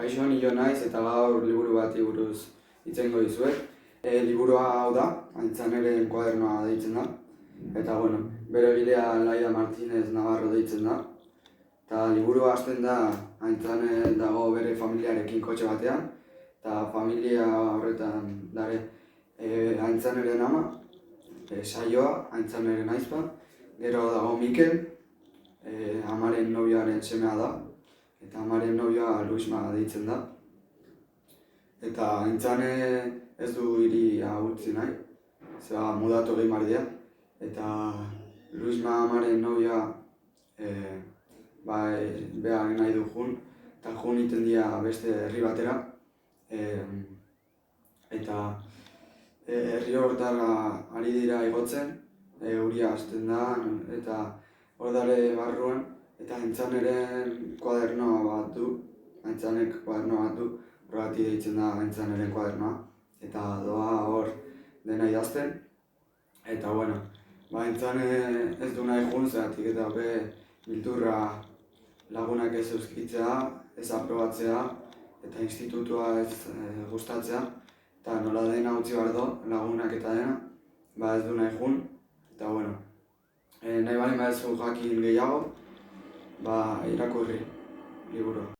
Kaixo, ni Jo naiz eta gaur liburu bati buruz hitz egingo dizuet. Liburua hau da, Aintzaneren koadernoa deitzen da. Eta bere egilea Laia Martínez Navarro deitzen da. Eta liburua hasten da Aintzanen dago bere familiarekin kotxe batean. Eta familia horretan dare Aintzaneren ama, Saioa, Aintzaneren aizpa. Gero dago Mikel, amaren nobioaren semea da. Eta amaren nobioa Luisma deitzen da. Eta Aintzane ez du hiria utzi nahi, zera mudatu egin behar dira. Eta Luisma amaren nobioa behar nahi du jun, eta jun iten dira beste herri batera. Eta herri horretara ari dira igotzen, euria hasten da, eta hor dare barruan. Eta Aintzaneren koadernoa bat du, Aintzanek koadernoa bat du, horregatik deitzen da Aintzaneren koadernoa. Eta doa hor dena idazten. Eta Aintzane ez du nahi jun, zeratik eta bilturra lagunak ez euskitzea, ez aprobatzea, eta institutua ez gustatzea. Eta nola dena utzi behar do, lagunak eta dena, ez du nahi jun. Eta nahi bali badezu jakin gehiago, irakurri liburua.